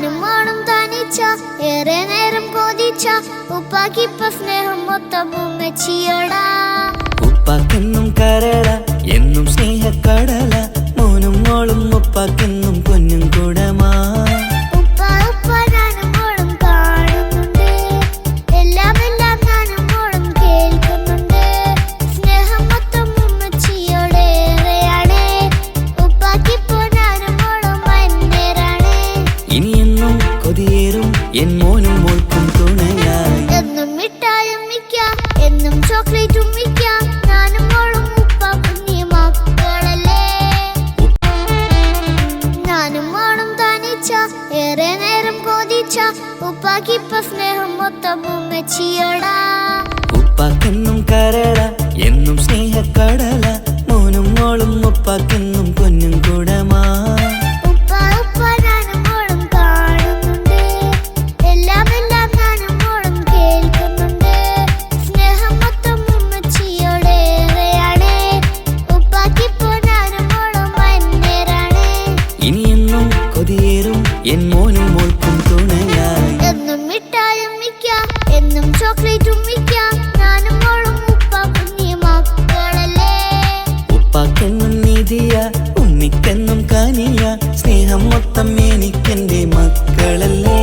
നാനും മോളും തനിച്ച ഏറെ നേരം കൊതിച്ച ഉപ്പാക്കിപ്പ സ്നേഹം മൊത്തം ഉമ്മച്ചിയോടാ. ഉപ്പാക്കെന്നും കരള എന്നും സ്നേഹക്കടല മോനും മോളും ഉപ്പാക്കെന്നും പൊന്നും കുടമാ. ഉപ്പ ഉപ്പ നാനും മോളും കാണുന്നുണ്ട്, എല്ലാം എല്ലാം നാനും മോളും കേൾക്കുന്നുണ്ട്. സ്നേഹം മൊത്തം ഉമ്മച്ചിയോടേറെയാണ്, ഉപ്പാക്കിപ്പോ നാനും മോളും വന്നേരാണ്. ഇനിയെന്നും കൊതിയേറും എൻ മോനും മോൾക്കും തുണയായി. എന്നും മിഠായും മിക്ക എന്നും ചോക്ലേറ്റും മിക്ക നാനും മോളും ഉപ്പ കുഞ്ഞി മക്കളല്ലേ. നാനും മോളും തനിച്ച ഏറെ നേരം കൊതിച്ച ഉപ്പാക്കിപ്പ സ്നേഹം മൊത്തം ഉമ്മച്ചിയോടാ. ഉപ്പാക്കെന്നും കരള എന്നും സ്നേഹക്കടല മോനും മോളും ഉപ്പാക്കെന്നും പൊന്നും കുടമാ. ഉപ്പ ഉപ്പ നാനും മോളും കാണുന്നുണ്ട്, എല്ലാം എല്ലാം നാനും മോളും കേൾക്കുന്നുണ്ട്. സ്നേഹം മൊത്തം ഉമ്മച്ചിയോടേറെയാണ്, ഉപ്പാക്കിപ്പോ നാനും മോളും വന്നേരാണ്. ഇനിയെന്നും കൊതിയേറും എൻ മോനും മോൾക്കും തുണയായി. എന്നും മിഠായും മിക്ക എന്നും ചോക്ലേറ്റും മിക്ക നാനും മോളും ഉപ്പ കുഞ്ഞി മക്കളല്ലേ. ഉപ്പാക്കെന്നും നിധിയ ഉമ്മിക്കെന്നും കനിയ സ്നേഹം മൊത്തം എനിക്കെന്റെ മക്കളല്ലേ.